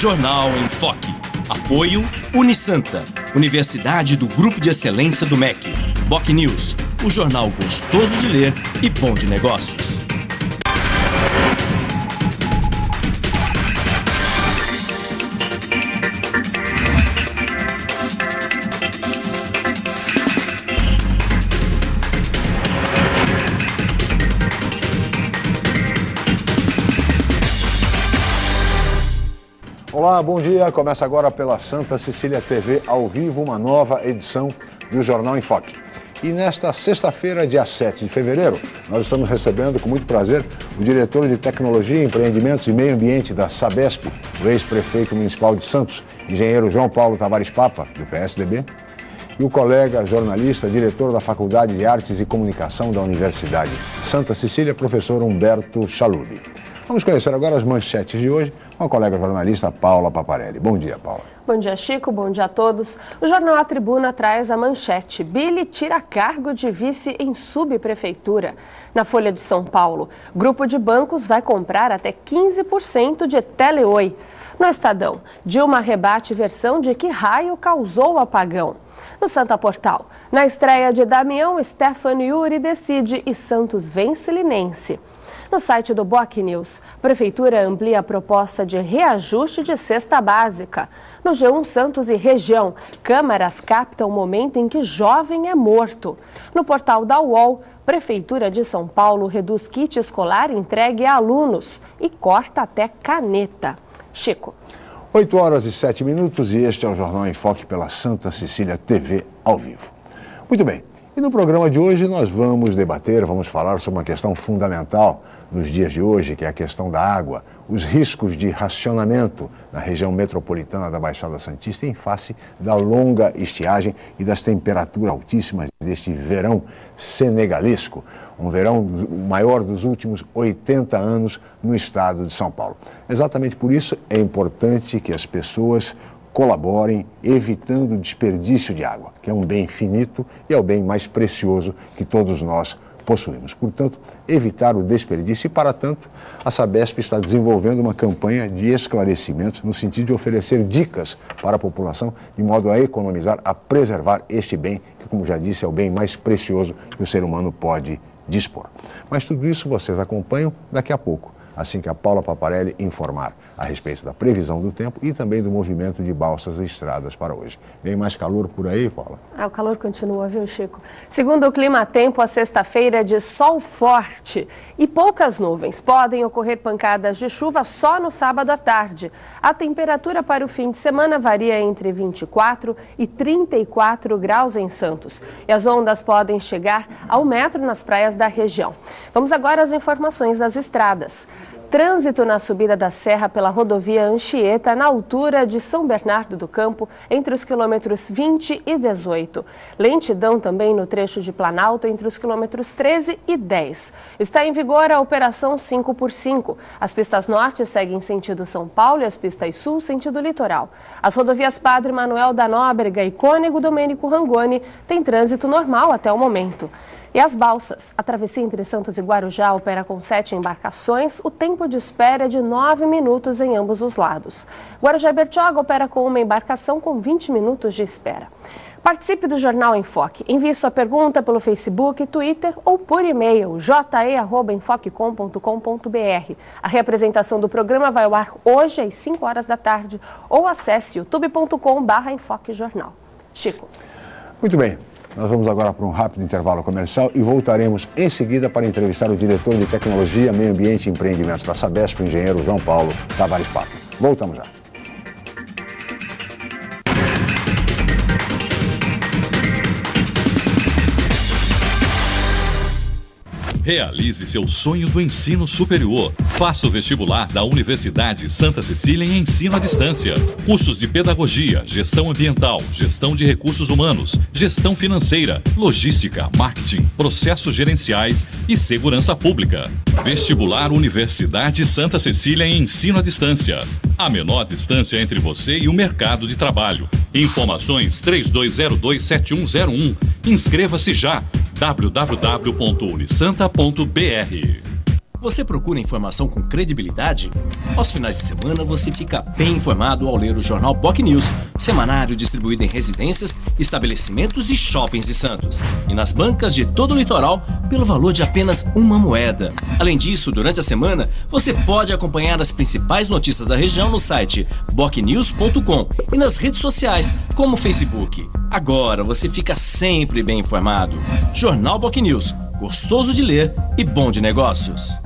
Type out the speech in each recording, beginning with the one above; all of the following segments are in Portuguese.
Jornal em Foque. Apoio Unisanta, Universidade do Grupo de Excelência do MEC. Boc News, o jornal gostoso de ler e bom de negócios. Olá, bom dia. Começa agora pela Santa Cecília TV, ao vivo, uma nova edição do Jornal em Foque. E nesta sexta-feira, dia 7 de fevereiro, nós estamos recebendo com muito prazer o diretor de Tecnologia, Empreendimentos e Meio Ambiente da Sabesp, o ex-prefeito municipal de Santos, engenheiro João Paulo Tavares Papa, do PSDB, e o colega jornalista, diretor da Faculdade de Artes e Comunicação da Universidade Santa Cecília, professor Humberto Chalub. Vamos conhecer agora as manchetes de hoje com a colega jornalista Paula Paparelli. Bom dia, Paula. Bom dia, Chico. Bom dia a todos. O jornal A Tribuna traz a manchete: Billy tira cargo de vice em subprefeitura. Na Folha de São Paulo, grupo de bancos vai comprar até 15% de Teleoi. No Estadão, Dilma rebate versão de que raio causou o apagão. No Santa Portal, na estreia de Damião, Stefano Yuri decide e Santos vence Linense. No site do Boc News, Prefeitura amplia a proposta de reajuste de cesta básica. No G1 Santos e região, câmaras captam o momento em que jovem é morto. No portal da UOL, Prefeitura de São Paulo reduz kit escolar entregue a alunos e corta até caneta. Chico. 8 horas e 7 minutos e este é o Jornal em Foque pela Santa Cecília TV ao vivo. Muito bem, e no programa de hoje nós vamos falar sobre uma questão fundamental nos dias de hoje, que é a questão da água, os riscos de racionamento na região metropolitana da Baixada Santista em face da longa estiagem e das temperaturas altíssimas deste verão senegalesco, um verão maior dos últimos 80 anos no estado de São Paulo. Exatamente por isso é importante que as pessoas colaborem evitando o desperdício de água, que é um bem finito e é o bem mais precioso que todos nós possuímos. Portanto, evitar o desperdício e, para tanto, a Sabesp está desenvolvendo uma campanha de esclarecimentos no sentido de oferecer dicas para a população de modo a economizar, a preservar este bem, que, como já disse, é o bem mais precioso que o ser humano pode dispor. Mas tudo isso vocês acompanham daqui a pouco, assim que a Paula Paparelli informar a respeito da previsão do tempo e também do movimento de balsas e estradas para hoje. Vem mais calor por aí, Paula? O calor continua, viu, Chico? Segundo o Clima Tempo, a sexta-feira é de sol forte e poucas nuvens. Podem ocorrer pancadas de chuva só no sábado à tarde. A temperatura para o fim de semana varia entre 24 e 34 graus em Santos. E as ondas podem chegar a 1 metro nas praias da região. Vamos agora às informações das estradas. Trânsito na subida da serra pela rodovia Anchieta, na altura de São Bernardo do Campo, entre os quilômetros 20 e 18. Lentidão também no trecho de Planalto, entre os quilômetros 13 e 10. Está em vigor a Operação 5x5. As pistas norte seguem sentido São Paulo e as pistas sul sentido litoral. As rodovias Padre Manuel da Nóbrega e Cônego Domênico Rangoni têm trânsito normal até o momento. E as balsas, a travessia entre Santos e Guarujá opera com 7 embarcações, o tempo de espera é de 9 minutos em ambos os lados. Guarujá e Bertioga opera com uma embarcação com 20 minutos de espera. Participe do Jornal em Foque. Envie sua pergunta pelo Facebook, Twitter ou por e-mail je@enfoquecom.com.br. A reapresentação do programa vai ao ar hoje às 5 horas da tarde ou acesse youtube.com/enfoquejornal. Chico. Muito bem. Nós vamos agora para um rápido intervalo comercial e voltaremos em seguida para entrevistar o diretor de Tecnologia, Meio Ambiente e Empreendimentos da Sabesp, o engenheiro João Paulo Tavares Papa. Voltamos já. Realize seu sonho do ensino superior. Faça o vestibular da Universidade Santa Cecília em ensino à distância. Cursos de pedagogia, gestão ambiental, gestão de recursos humanos, gestão financeira, logística, marketing, processos gerenciais e segurança pública. Vestibular Universidade Santa Cecília em ensino à distância. A menor distância entre você e o mercado de trabalho. Informações 32027101. Inscreva-se já. www.unisanta.br. Você procura informação com credibilidade? Aos finais de semana você fica bem informado ao ler o jornal BocNews, semanário distribuído em residências, estabelecimentos e shoppings de Santos. E nas bancas de todo o litoral, pelo valor de apenas uma moeda. Além disso, durante a semana, você pode acompanhar as principais notícias da região no site bocnews.com e nas redes sociais, como o Facebook. Agora você fica sempre bem informado. Jornal BocNews, gostoso de ler e bom de negócios.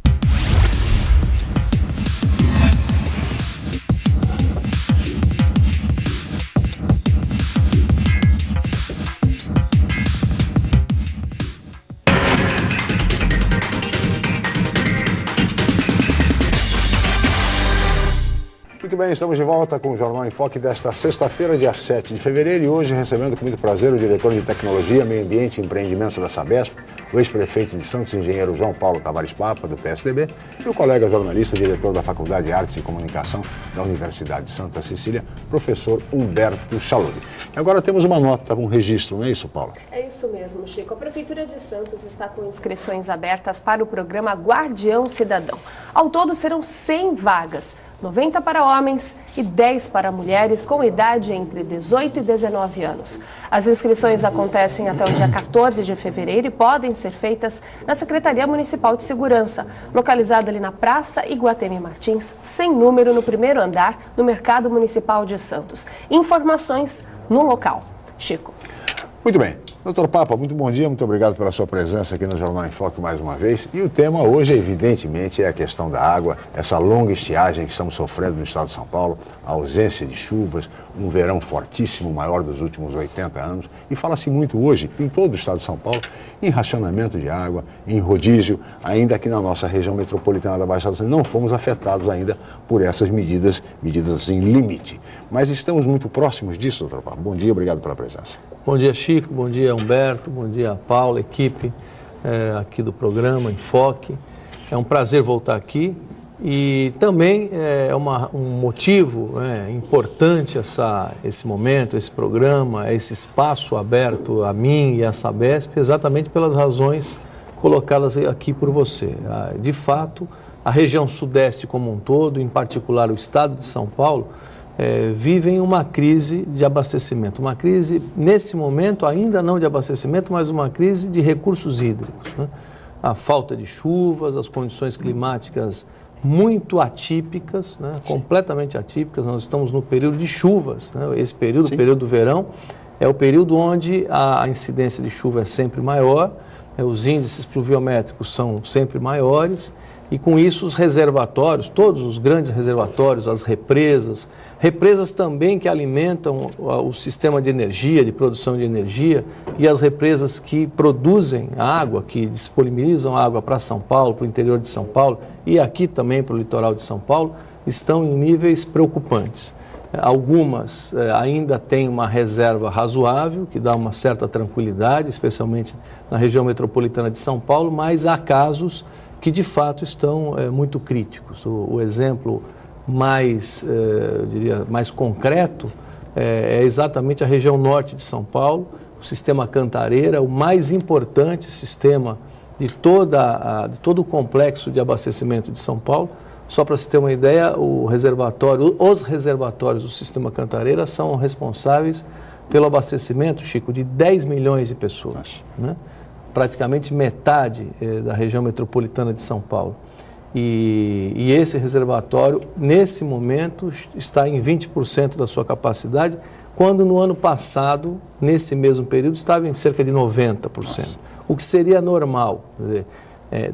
Muito bem, estamos de volta com o Jornal em Foque desta sexta-feira, dia 7 de fevereiro, e hoje recebendo com muito prazer o diretor de Tecnologia, Meio Ambiente e Empreendimentos da Sabesp, o ex-prefeito de Santos, engenheiro João Paulo Tavares Papa, do PSDB, e o colega jornalista, diretor da Faculdade de Artes e Comunicação da Universidade de Santa Cecília, professor Humberto Chaluri. Agora temos uma nota, um registro, não é isso, Paula? É isso mesmo, Chico. A Prefeitura de Santos está com inscrições abertas para o programa Guardião Cidadão. Ao todo serão 100 vagas. 90 para homens e 10 para mulheres com idade entre 18 e 19 anos. As inscrições acontecem até o dia 14 de fevereiro e podem ser feitas na Secretaria Municipal de Segurança, localizada ali na Praça Iguatemi Martins, sem número, no primeiro andar, no Mercado Municipal de Santos. Informações no local. Chico. Muito bem. Doutor Papa, muito bom dia, muito obrigado pela sua presença aqui no Jornal em Foque mais uma vez. E o tema hoje, evidentemente, é a questão da água, essa longa estiagem que estamos sofrendo no estado de São Paulo, a ausência de chuvas, um verão fortíssimo, maior dos últimos 80 anos. E fala-se muito hoje, em todo o estado de São Paulo, em racionamento de água, em rodízio, ainda aqui na nossa região metropolitana da Baixada Santista. Não fomos afetados ainda por essas medidas em limite. Mas estamos muito próximos disso, doutor Papa. Bom dia, obrigado pela presença. Bom dia, Chico, bom dia, Humberto, bom dia, Paula, equipe aqui do programa Enfoque. É um prazer voltar aqui e também é um motivo importante esse momento, esse programa, esse espaço aberto a mim e à Sabesp, exatamente pelas razões colocadas aqui por você. De fato, a região sudeste como um todo, em particular o estado de São Paulo, vivem uma crise de abastecimento. Uma crise, nesse momento, ainda não de abastecimento, mas uma crise de recursos hídricos, né? A falta de chuvas, as condições climáticas muito atípicas, né? Completamente atípicas. Nós estamos no período de chuvas, né? Esse período, o período do verão, é o período onde a incidência de chuva é sempre maior, os índices pluviométricos são sempre maiores, e com isso os reservatórios, todos os grandes reservatórios, as represas também que alimentam o sistema de energia, de produção de energia, e as represas que produzem água, que disponibilizam água para São Paulo, para o interior de São Paulo e aqui também para o litoral de São Paulo, estão em níveis preocupantes. Algumas ainda têm uma reserva razoável, que dá uma certa tranquilidade, especialmente na região metropolitana de São Paulo, mas há casos que de fato estão muito críticos. O exemplo mais, eu diria, mais concreto é exatamente a região norte de São Paulo, o sistema Cantareira, o mais importante sistema de todo o complexo de abastecimento de São Paulo. Só para se ter uma ideia, os reservatórios do sistema Cantareira são responsáveis pelo abastecimento, Chico, de 10 milhões de pessoas, né? Praticamente metade da região metropolitana de São Paulo. E esse reservatório, nesse momento, está em 20% da sua capacidade, quando no ano passado, nesse mesmo período, estava em cerca de 90%. O que seria normal. Quer dizer,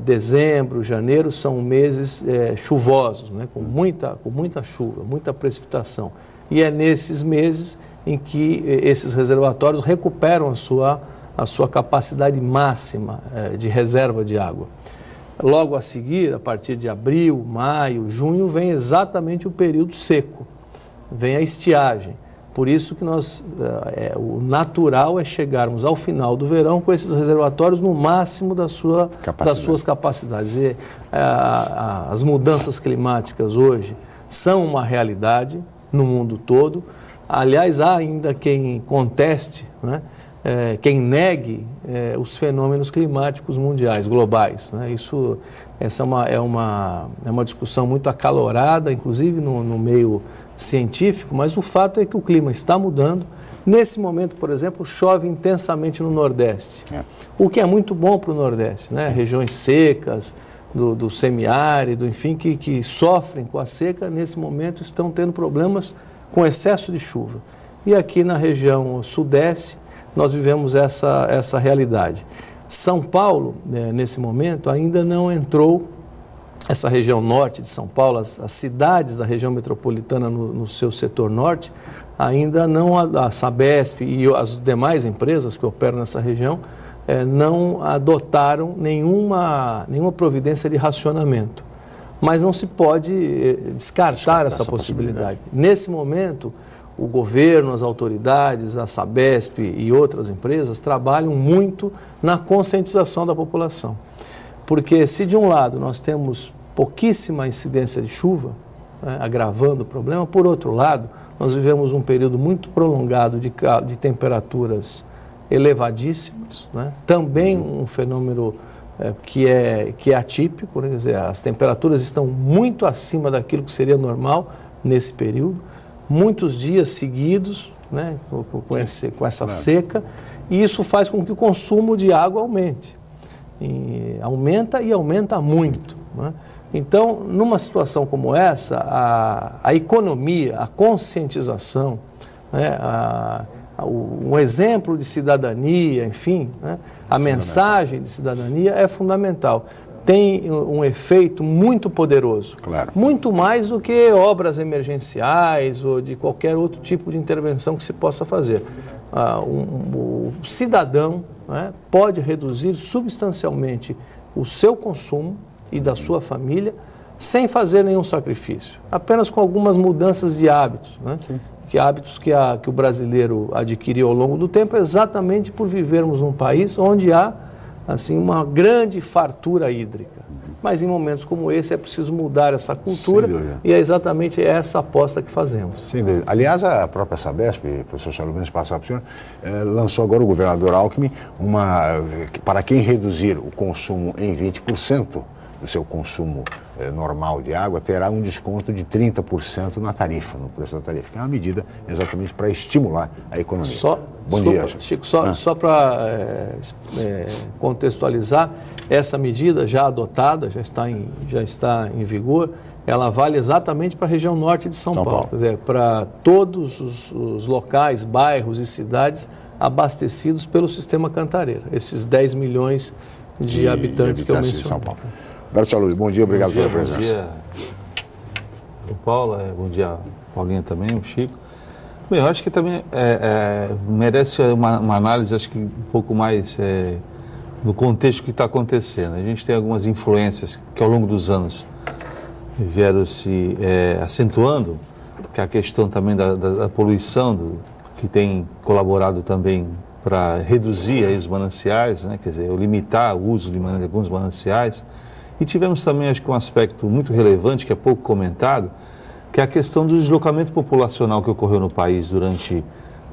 dezembro, janeiro são meses chuvosos, né? com muita chuva, muita precipitação. E é nesses meses em que esses reservatórios recuperam a sua capacidade máxima de reserva de água. Logo a seguir, a partir de abril, maio, junho, vem exatamente o período seco, vem a estiagem. Por isso que o natural é chegarmos ao final do verão com esses reservatórios no máximo das suas capacidades. E, as mudanças climáticas hoje são uma realidade no mundo todo. Aliás, há ainda quem conteste, né? Quem negue os fenômenos climáticos mundiais, globais, né? Isso essa é uma discussão muito acalorada, inclusive no meio científico, mas o fato é que o clima está mudando. Nesse momento, por exemplo, chove intensamente no Nordeste, o que é muito bom para o Nordeste, né? Regiões secas, do semiárido, enfim, que sofrem com a seca, nesse momento estão tendo problemas com excesso de chuva. E aqui na região Sudeste, nós vivemos essa realidade. São Paulo, nesse momento, ainda não entrou, essa região norte de São Paulo, as cidades da região metropolitana no seu setor norte, ainda não, a Sabesp e as demais empresas que operam nessa região, não adotaram nenhuma providência de racionamento. Mas não se pode descartar essa possibilidade. Nesse momento, o governo, as autoridades, a Sabesp e outras empresas trabalham muito na conscientização da população. Porque se de um lado nós temos pouquíssima incidência de chuva, né, agravando o problema, por outro lado, nós vivemos um período muito prolongado de temperaturas elevadíssimas, né? Também um fenômeno que é atípico, né? Quer dizer, as temperaturas estão muito acima daquilo que seria normal nesse período, muitos dias seguidos, né? com essa seca, e isso faz com que o consumo de água aumente. Aumenta muito, né? Então, numa situação como essa, a economia, a conscientização, né, um exemplo de cidadania, enfim, né, a mensagem de cidadania é fundamental. Tem um efeito muito poderoso, muito mais do que obras emergenciais ou de qualquer outro tipo de intervenção que se possa fazer. O cidadão, né, pode reduzir substancialmente o seu consumo e da sua família, sem fazer nenhum sacrifício, apenas com algumas mudanças de hábitos, né? Hábitos que o brasileiro adquiriu ao longo do tempo, exatamente por vivermos num país onde há assim, uma grande fartura hídrica. Mas em momentos como esse é preciso mudar essa cultura e é exatamente essa aposta que fazemos. Sem dúvida. Aliás, a própria Sabesp, professor Charles, passar para o senhor, lançou agora o governador Alckmin para quem reduzir o consumo em 20%, do seu consumo normal de água, terá um desconto de 30% na tarifa, no preço da tarifa, que é uma medida exatamente para estimular a economia. Bom dia, Chico, só para contextualizar, essa medida já adotada, já está em vigor, ela vale exatamente para a região norte de São Paulo. Quer dizer, para todos os locais, bairros e cidades abastecidos pelo sistema Cantareira, esses 10 milhões de habitantes que eu mencionei. São Paulo. Roberto Saluri, bom dia, obrigado pela presença. Bom dia, Paula, bom dia, Paulinha também, o Chico. Bem, eu acho que também merece uma análise, acho que um pouco mais no contexto que está acontecendo. A gente tem algumas influências que ao longo dos anos vieram se acentuando, que é a questão também da poluição, que tem colaborado também para reduzir aí os mananciais, né? Quer dizer, limitar o uso de alguns mananciais. E tivemos também, acho que um aspecto muito relevante, que é pouco comentado, que é a questão do deslocamento populacional que ocorreu no país durante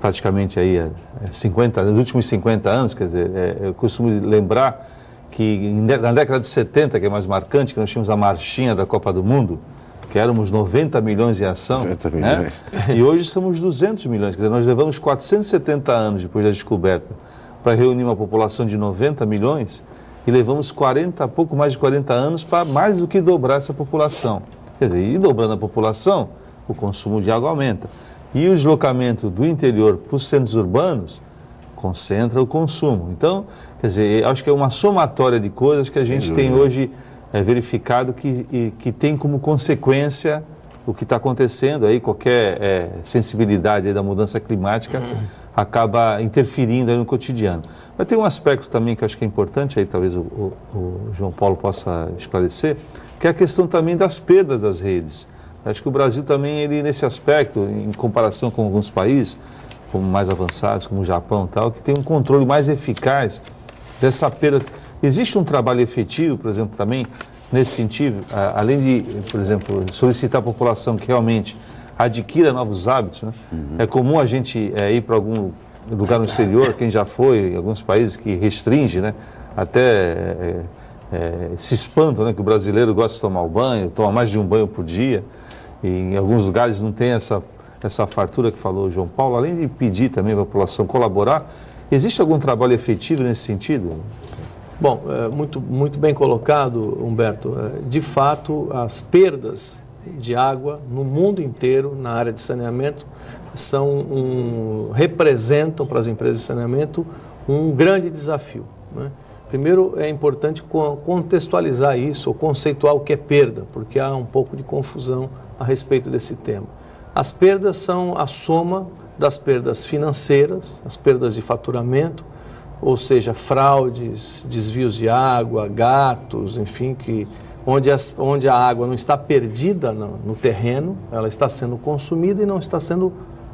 praticamente aí, nos últimos 50 anos. Quer dizer, eu costumo lembrar que na década de 70, que é mais marcante, que nós tínhamos a marchinha da Copa do Mundo, que éramos 90 milhões em ação, 90 milhões. Né? E hoje somos 200 milhões, quer dizer, nós levamos 470 anos depois da descoberta para reunir uma população de 90 milhões e levamos pouco mais de 40 anos para mais do que dobrar essa população. Quer dizer, e dobrando a população, o consumo de água aumenta. E o deslocamento do interior para os centros urbanos concentra o consumo. Então, quer dizer, acho que é uma somatória de coisas que a gente tem hoje verificado que tem como consequência o que está acontecendo aí, qualquer sensibilidade aí da mudança climática acaba interferindo aí no cotidiano. Mas tem um aspecto também que eu acho que é importante, aí talvez o João Paulo possa esclarecer, que é a questão também das perdas das redes. Acho que o Brasil também, ele nesse aspecto, em comparação com alguns países, como mais avançados, como o Japão e tal, que tem um controle mais eficaz dessa perda. Existe um trabalho efetivo, por exemplo, também nesse sentido, além de, por exemplo, solicitar a população que realmente adquira novos hábitos, né? É comum a gente ir para algum lugar no exterior, quem já foi, em alguns países que restringe, né? Até esse espanto, né, que o brasileiro gosta de tomar o banho, toma mais de um banho por dia, e em alguns lugares não tem essa fartura que falou o João Paulo, além de pedir também para a população colaborar, existe algum trabalho efetivo nesse sentido? Bom, muito bem colocado, Humberto. De fato, as perdas de água no mundo inteiro, na área de saneamento, representam para as empresas de saneamento um grande desafio, né? Primeiro, é importante contextualizar isso, ou conceituar o que é perda, porque há um pouco de confusão a respeito desse tema. As perdas são a soma das perdas financeiras, as perdas de faturamento, ou seja, fraudes, desvios de água, gatos, enfim, onde a água não está perdida no terreno, ela está sendo consumida e não está sendo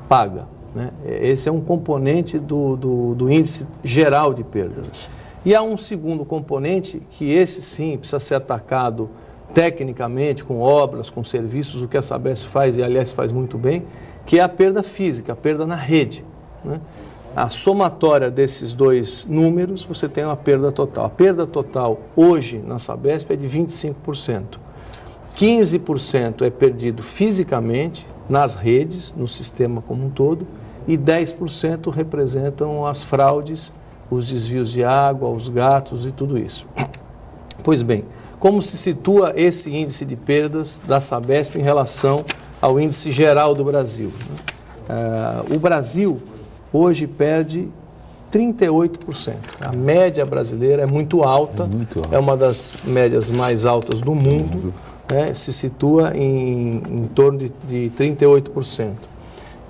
paga, né? Esse é um componente do índice geral de perdas. E há um segundo componente, que esse sim precisa ser atacado tecnicamente, com obras, com serviços, o que a Sabesp faz, e aliás faz muito bem, que é a perda física, a perda na rede, né? A somatória desses dois números, você tem uma perda total. A perda total hoje na Sabesp é de 25%. 15% é perdido fisicamente, nas redes, no sistema como um todo, e 10% representam as fraudes, os desvios de água, os gatos e tudo isso. Pois bem, como se situa esse índice de perdas da Sabesp em relação ao índice geral do Brasil? O Brasil hoje perde 38%. A média brasileira é muito alta, é uma das médias mais altas do mundo, né? Se situa em torno de 38%.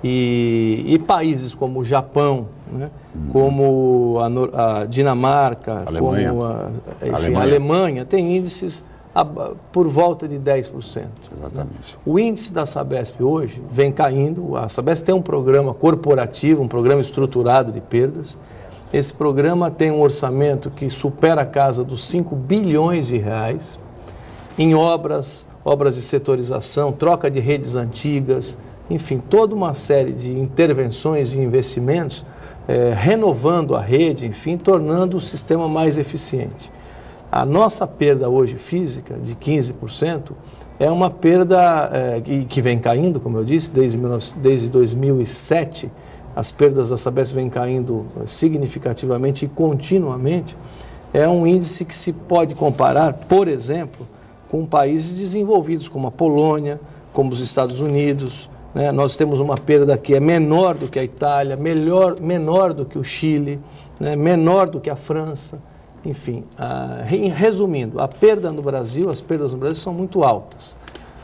E países como o Japão, né? Como a Dinamarca, Alemanha. como a Alemanha, tem índices por volta de 10%. Exatamente. Né? O índice da Sabesp hoje vem caindo. A Sabesp tem um programa corporativo, um programa estruturado de perdas. Esse programa tem um orçamento que supera a casa dos 5 bilhões de reais em obras de setorização, troca de redes antigas, enfim, toda uma série de intervenções e investimentos, renovando a rede, enfim, tornando o sistema mais eficiente. A nossa perda hoje física, de 15%, é uma perda que vem caindo, como eu disse, desde 2007, as perdas da Sabesp vêm caindo significativamente e continuamente. É um índice que se pode comparar, por exemplo, com países desenvolvidos, como a Polônia, como os Estados Unidos, né? Nós temos uma perda que é menor do que a Itália, menor do que o Chile, né? Menor do que a França. Enfim, resumindo, as perdas no Brasil são muito altas.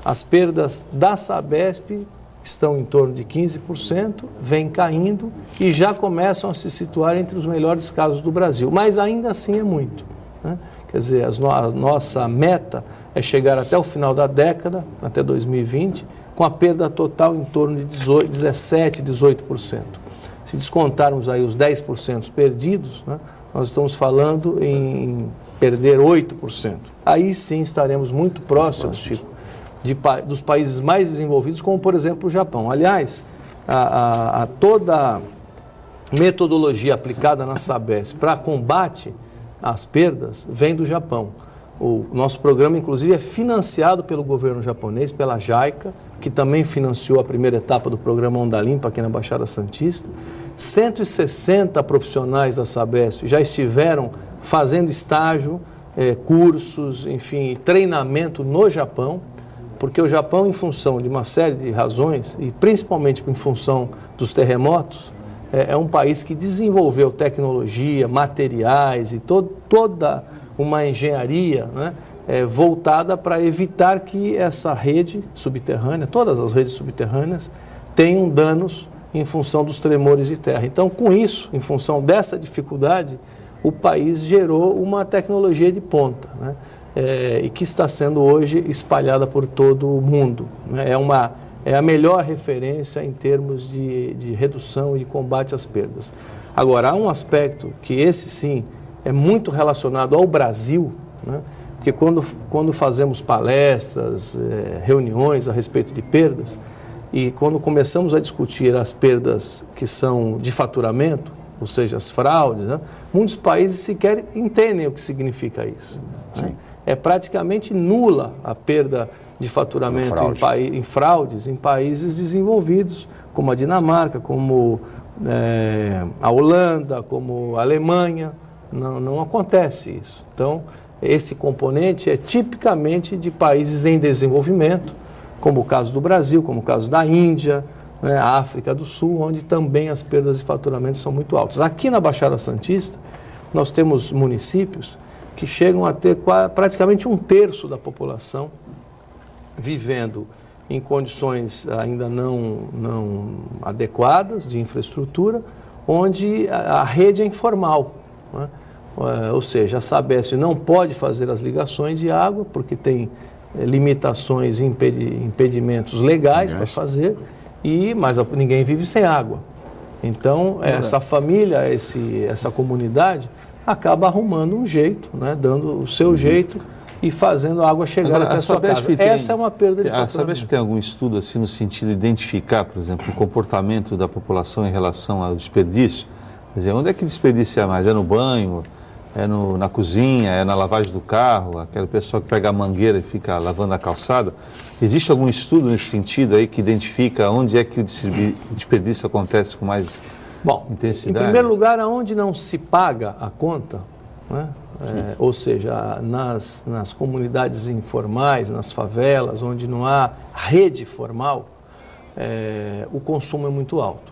As perdas da Sabesp estão em torno de 15%, vêm caindo e já começam a se situar entre os melhores casos do Brasil. Mas ainda assim é muito, né? Quer dizer, a nossa meta é chegar até o final da década, até 2020, com a perda total em torno de 17%, 18%. Se descontarmos aí os 10% perdidos, né, nós estamos falando em perder 8%. Aí sim estaremos muito próximos, Chico, dos países mais desenvolvidos, como por exemplo o Japão. Aliás, toda a metodologia aplicada na Sabesp para combate às perdas vem do Japão. O nosso programa, inclusive, é financiado pelo governo japonês, pela JICA, que também financiou a primeira etapa do programa Onda Limpa aqui na Baixada Santista. 160 profissionais da Sabesp já estiveram fazendo estágio, cursos, enfim, treinamento no Japão, porque o Japão, em função de uma série de razões, e principalmente em função dos terremotos, é um país que desenvolveu tecnologia, materiais e toda uma engenharia, né, voltada para evitar que essa rede subterrânea, todas as redes subterrâneas, tenham danos em função dos tremores de terra. Então, com isso, em função dessa dificuldade, o país gerou uma tecnologia de ponta, né, e que está sendo hoje espalhada por todo o mundo, né. É a melhor referência em termos de redução e combate às perdas. Agora, há um aspecto que esse sim é muito relacionado ao Brasil, né, porque quando fazemos palestras, reuniões a respeito de perdas, e quando começamos a discutir as perdas que são de faturamento, ou seja, as fraudes, né, muitos países sequer entendem o que significa isso. né? É praticamente nula a perda de faturamento em fraudes em países desenvolvidos, como a Dinamarca, como a Holanda, como a Alemanha. Não acontece isso. Então, esse componente é tipicamente de países em desenvolvimento, como o caso do Brasil, como o caso da Índia, né, a África do Sul, onde também as perdas de faturamento são muito altas. Aqui na Baixada Santista, nós temos municípios que chegam a ter praticamente 1/3 da população vivendo em condições ainda não adequadas de infraestrutura, onde a rede é informal, né? Ou seja, a Sabesp não pode fazer as ligações de água porque tem limitações e impedimentos legais para fazer, mas ninguém vive sem água. Então, essa família, essa comunidade acaba arrumando um jeito, né, dando o seu jeito e fazendo a água chegar até a sua casa. Essa é uma perda de faturamento. A Sabesp tem algum estudo assim no sentido de identificar, por exemplo, o comportamento da população em relação ao desperdício? Quer dizer, onde é que desperdiça mais? É no banho? É na cozinha? É na lavagem do carro? Aquela pessoa que pega a mangueira e fica lavando a calçada? Existe algum estudo nesse sentido aí que identifica onde é que o desperdício acontece com mais intensidade? Em primeiro lugar, aonde não se paga a conta, né? Ou seja, nas comunidades informais, nas favelas, onde não há rede formal, o consumo é muito alto.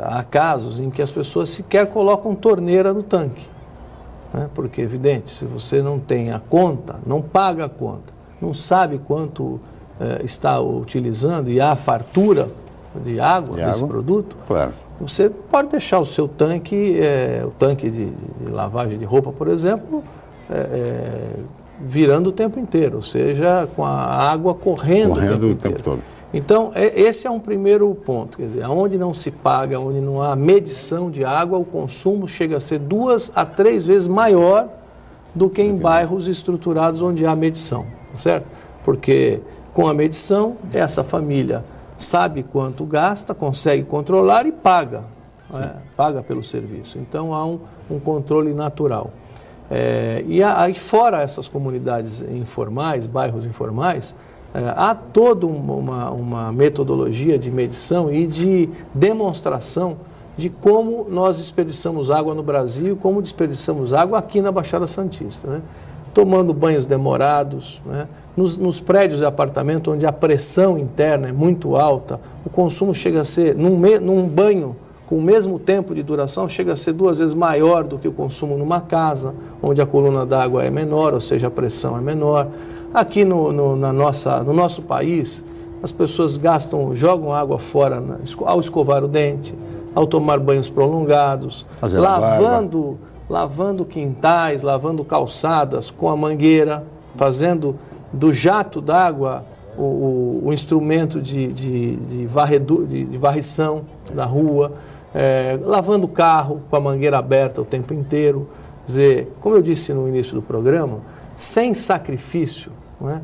Há casos em que as pessoas sequer colocam torneira no tanque, né? Porque, evidente, se você não tem a conta, não paga a conta, não sabe quanto está utilizando e há fartura de água desse produto, claro, você pode deixar o seu tanque, o tanque de lavagem de roupa, por exemplo, virando o tempo inteiro, ou seja, com a água correndo o tempo todo. Então, esse é um primeiro ponto, quer dizer, onde não se paga, onde não há medição de água, o consumo chega a ser 2 a 3 vezes maior do que em bairros estruturados onde há medição, certo? Porque com a medição, essa família sabe quanto gasta, consegue controlar e paga, paga pelo serviço. Então, há um controle natural. E aí, fora essas comunidades informais, bairros informais, há toda uma metodologia de medição e de demonstração de como nós desperdiçamos água no Brasil, como desperdiçamos água aqui na Baixada Santista, né? Tomando banhos demorados, né? Nos prédios de apartamento onde a pressão interna é muito alta, o consumo chega a ser, num banho com o mesmo tempo de duração, chega a ser 2 vezes maior do que o consumo numa casa, onde a coluna d'água é menor, ou seja, a pressão é menor. Aqui no nosso país, as pessoas jogam água fora ao escovar o dente, ao tomar banhos prolongados, lavando quintais, lavando calçadas com a mangueira, fazendo do jato d'água o instrumento de varrição da rua, lavando o carro com a mangueira aberta o tempo inteiro. Quer dizer, como eu disse no início do programa, sem sacrifício, né,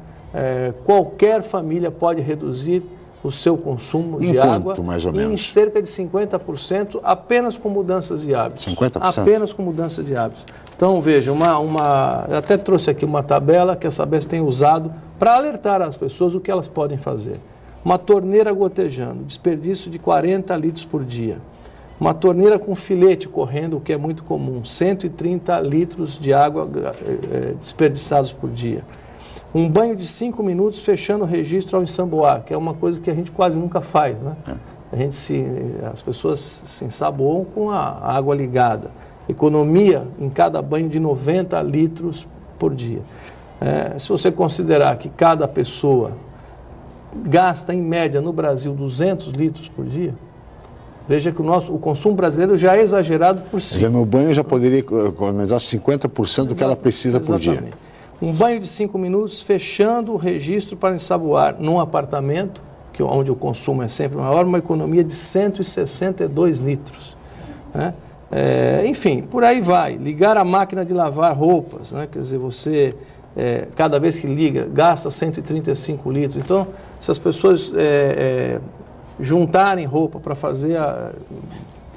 qualquer família pode reduzir o seu consumo de água mais ou menos? Em cerca de 50% apenas com mudanças de hábitos. 50%? Apenas com mudança de hábitos. Então, veja, eu até trouxe aqui uma tabela que a Sabesp tem usado para alertar as pessoas o que elas podem fazer. Uma torneira gotejando, desperdício de 40 litros por dia. Uma torneira com filete correndo, o que é muito comum, 130 litros de água desperdiçados por dia. Um banho de 5 minutos fechando o registro ao ensaboar, que é uma coisa que a gente quase nunca faz, né? As pessoas se ensaboam com a água ligada. Economia em cada banho de 90 litros por dia. Se você considerar que cada pessoa gasta, em média, no Brasil, 200 litros por dia, veja que o consumo brasileiro já é exagerado por si. Já no banho já poderia economizar 50% do que ela precisa por dia. Um banho de 5 minutos, fechando o registro para ensaboar num apartamento, onde o consumo é sempre maior, uma economia de 162 litros. Né? Enfim, por aí vai. Ligar a máquina de lavar roupas, né? Quer dizer, você, cada vez que liga, gasta 135 litros. Então, se as pessoas juntarem roupa para fazer a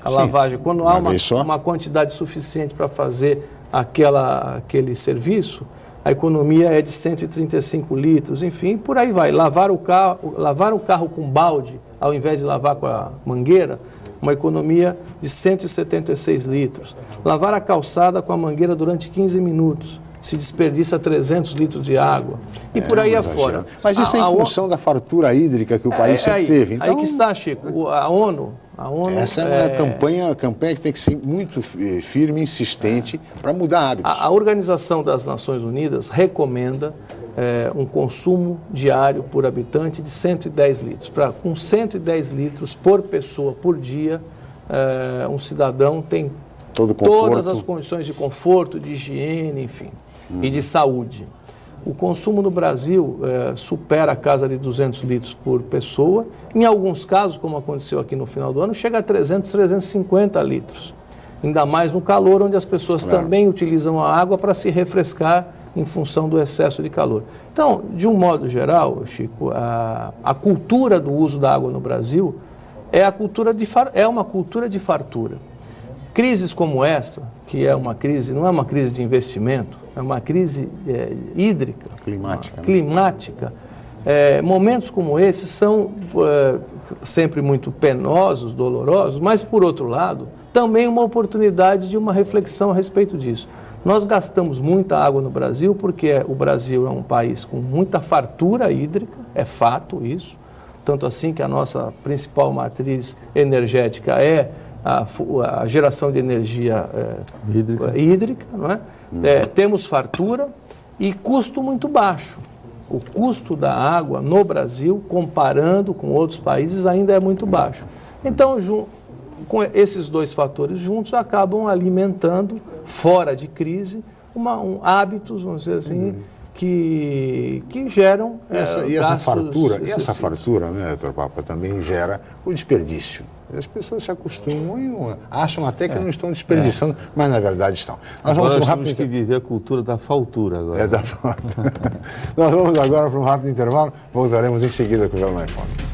lavagem, quando há uma quantidade suficiente para fazer aquele serviço, a economia é de 135 litros, enfim, por aí vai. Lavar o carro com balde, ao invés de lavar com a mangueira, uma economia de 176 litros. Lavar a calçada com a mangueira durante 15 minutos, se desperdiça 300 litros de água. E por aí afora. Mas isso é em função da fartura hídrica que o país sempre teve. Então, aí que está, Chico. A ONU essa é uma campanha que tem que ser muito firme, insistente, para mudar hábitos. A Organização das Nações Unidas recomenda um consumo diário por habitante de 110 litros. Com 110 litros por pessoa por dia, um cidadão tem todas as condições de conforto, de higiene, enfim, e de saúde. O consumo no Brasil supera a casa de 200 litros por pessoa. Em alguns casos, como aconteceu aqui no final do ano, chega a 300, 350 litros. Ainda mais no calor, onde as pessoas também utilizam a água para se refrescar em função do excesso de calor. Então, de um modo geral, Chico, a cultura do uso da água no Brasil é uma cultura de fartura. Crises como essa, que é uma crise, não é uma crise de investimento, é uma crise hídrica, climática. Momentos como esses são sempre muito penosos, dolorosos, mas, por outro lado, também uma oportunidade de uma reflexão a respeito disso. Nós gastamos muita água no Brasil porque o Brasil é um país com muita fartura hídrica, é fato isso, tanto assim que a nossa principal matriz energética é a geração de energia hídrica, não é? Temos fartura e custo muito baixo. O custo da água no Brasil, comparando com outros países, ainda é muito baixo. Então, com esses dois fatores juntos, acabam alimentando, fora de crise, hábitos, vamos dizer assim, que geram essa fartura, né, doutor Papa, também gera o desperdício. As pessoas se acostumam e acham até que não estão desperdiçando, mas na verdade estão. Nós temos que viver a cultura da faltura agora. Da faltura. Nós vamos agora para um rápido intervalo, voltaremos em seguida com o Jornal em Foque.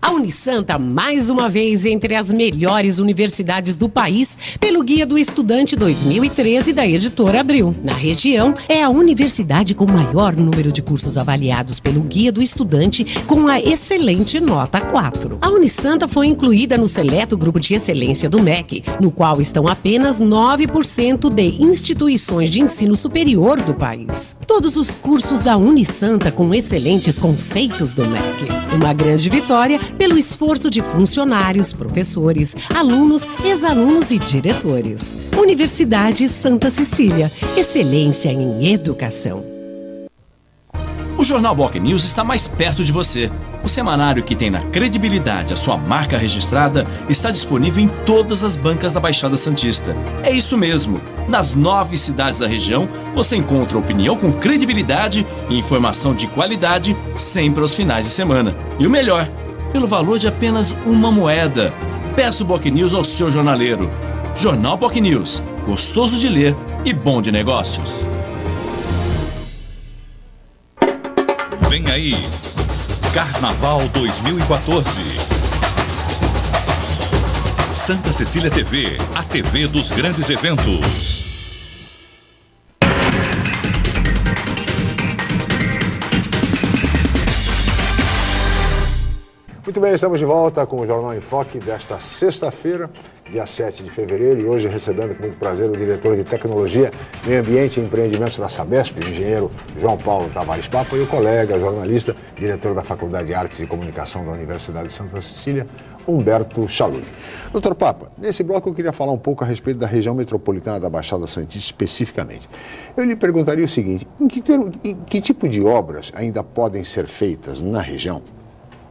A Unisanta, mais uma vez, entre as melhores universidades do país, pelo Guia do Estudante 2013 da Editora Abril. Na região, é a universidade com maior número de cursos avaliados pelo Guia do Estudante, com a excelente nota 4. A Unisanta foi incluída no seleto grupo de excelência do MEC, no qual estão apenas 9% de instituições de ensino superior do país. Todos os cursos da Unisanta com excelentes conceitos do MEC. Uma grande vitória pelo esforço de funcionários, professores, alunos, ex-alunos e diretores. Universidade Santa Cecília, excelência em educação. O Jornal Boc News está mais perto de você. O semanário que tem na credibilidade a sua marca registrada está disponível em todas as bancas da Baixada Santista. É isso mesmo. Nas 9 cidades da região, você encontra opinião com credibilidade e informação de qualidade sempre aos finais de semana. E o melhor, pelo valor de apenas uma moeda. Peça o Boc News ao seu jornaleiro. Jornal Boc News, gostoso de ler e bom de negócios. Vem aí, Carnaval 2014. Santa Cecília TV, a TV dos grandes eventos. Muito bem, estamos de volta com o Jornal em Foque desta sexta-feira, dia 7 de fevereiro, e hoje recebendo com muito prazer o diretor de Tecnologia, Meio Ambiente e Empreendimentos da Sabesp, o engenheiro João Paulo Tavares Papa, e o colega, jornalista, diretor da Faculdade de Artes e Comunicação da Universidade de Santa Cecília, Humberto Chalui. Doutor Papa, nesse bloco eu queria falar um pouco a respeito da região metropolitana da Baixada Santista especificamente. Eu lhe perguntaria o seguinte, em que tipo de obras ainda podem ser feitas na região?